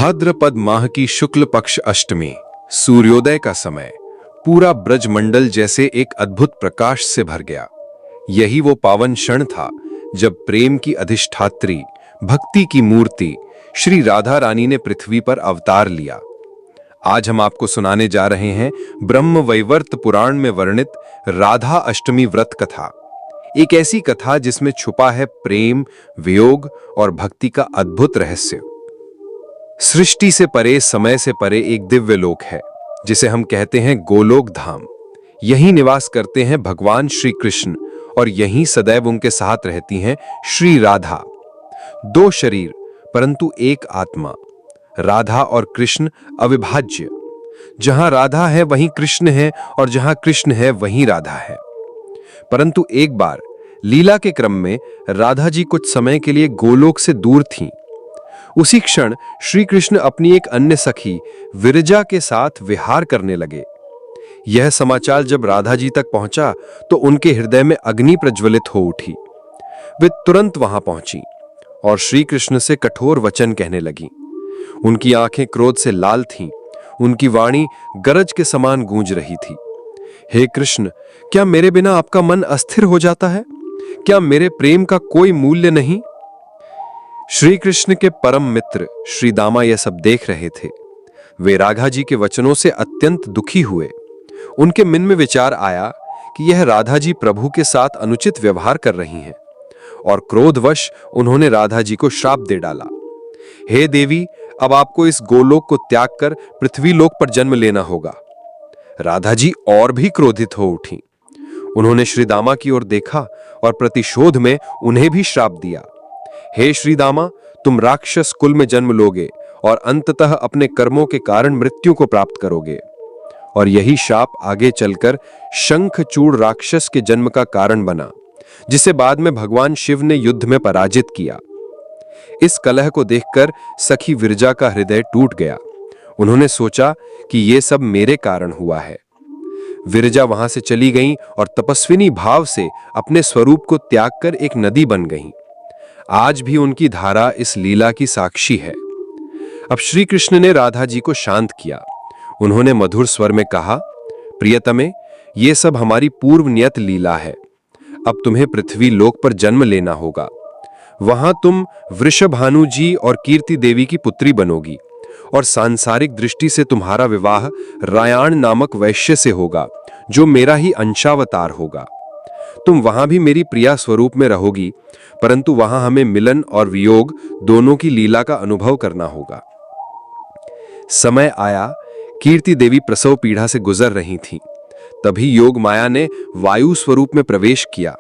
भाद्रपद माह की शुक्ल पक्ष अष्टमी, सूर्योदय का समय पूरा ब्रजमंडल जैसे एक अद्भुत प्रकाश से भर गया। यही वो पावन क्षण था जब प्रेम की अधिष्ठात्री, भक्ति की मूर्ति श्री राधा रानी ने पृथ्वी पर अवतार लिया। आज हम आपको सुनाने जा रहे हैं ब्रह्म वैवर्त पुराण में वर्णित राधा अष्टमी व्रत कथा। एक ऐसी कथा जिसमें छुपा है प्रेम, वियोग और भक्ति का अद्भुत रहस्य। सृष्टि से परे, समय से परे एक दिव्य लोक है जिसे हम कहते हैं गोलोक धाम। यहीं निवास करते हैं भगवान श्री कृष्ण और यहीं सदैव उनके साथ रहती हैं श्री राधा। दो शरीर परंतु एक आत्मा। राधा और कृष्ण अविभाज्य। जहां राधा है वहीं कृष्ण है और जहां कृष्ण है वहीं राधा है। परंतु एक बार लीला के क्रम में राधा जी कुछ समय के लिए गोलोक से दूर थीं। उसी क्षण श्री कृष्ण अपनी एक अन्य सखी विरजा के साथ विहार करने लगे। यह समाचार जब राधा जी तक पहुंचा तो उनके हृदय में अग्नि प्रज्वलित हो उठी। वे तुरंत वहां पहुंची और श्री कृष्ण से कठोर वचन कहने लगी। उनकी आंखें क्रोध से लाल थीं, उनकी वाणी गरज के समान गूंज रही थी। हे कृष्ण, क्या मेरे बिना आपका मन अस्थिर हो जाता है? क्या मेरे प्रेम का कोई मूल्य नहीं? श्री कृष्ण के परम मित्र श्री दामा यह सब देख रहे थे। वे राधा जी के वचनों से अत्यंत दुखी हुए। उनके मन में विचार आया कि यह राधा जी प्रभु के साथ अनुचित व्यवहार कर रही हैं और क्रोधवश उन्होंने राधा जी को श्राप दे डाला। हे देवी, अब आपको इस गोलोक को त्याग कर पृथ्वी लोक पर जन्म लेना होगा। राधा जी और भी क्रोधित हो उठी। उन्होंने श्री दामा की ओर देखा और प्रतिशोध में उन्हें भी श्राप दिया। हे श्री दामा, तुम राक्षस कुल में जन्म लोगे और अंततः अपने कर्मों के कारण मृत्यु को प्राप्त करोगे। और यही शाप आगे चलकर शंखचूड़ राक्षस के जन्म का कारण बना, जिसे बाद में भगवान शिव ने युद्ध में पराजित किया। इस कलह को देखकर सखी विरजा का हृदय टूट गया। उन्होंने सोचा कि यह सब मेरे कारण हुआ है। विरजा वहां से चली गईं और तपस्विनी भाव से अपने स्वरूप को त्याग कर एक नदी बन गईं। आज भी उनकी धारा इस लीला की साक्षी है। अब श्री कृष्ण ने राधा जी को शांत किया। उन्होंने मधुर स्वर में कहा, प्रियतमे, ये सब हमारी पूर्व नियत लीला है। अब तुम्हें पृथ्वी लोक पर जन्म लेना होगा। वहां तुम वृषभानु जी और कीर्ति देवी की पुत्री बनोगी और सांसारिक दृष्टि से तुम्हारा विवाह रायाण नामक वैश्य से होगा, जो मेरा ही अंशावतार होगा। तुम वहां भी मेरी प्रिया स्वरूप में रहोगी, परंतु वहां हमें मिलन और वियोग दोनों की लीला का अनुभव करना होगा। समय आया, कीर्ति देवी प्रसव पीड़ा से गुजर रही थीं। तभी योग माया ने वायु स्वरूप में प्रवेश किया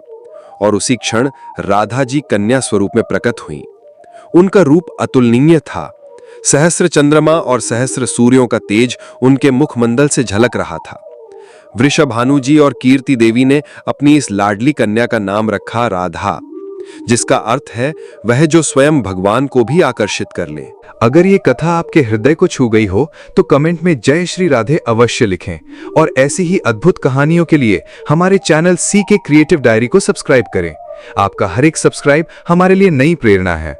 और उसी क्षण राधा जी कन्या स्वरूप में प्रकट हुई। उनका रूप अतुलनीय था। सहस्र चंद्रमा और सहस्र सूर्यों का तेज उनके मुखमंडल से झलक रहा था। वृषभानु जी और कीर्ति देवी ने अपनी इस लाडली कन्या का नाम रखा राधा, जिसका अर्थ है वह जो स्वयं भगवान को भी आकर्षित कर ले। अगर ये कथा आपके हृदय को छू गई हो तो कमेंट में जय श्री राधे अवश्य लिखें और ऐसी ही अद्भुत कहानियों के लिए हमारे चैनल सी के क्रिएटिव डायरी को सब्सक्राइब करें। आपका हर एक सब्सक्राइब हमारे लिए नई प्रेरणा है।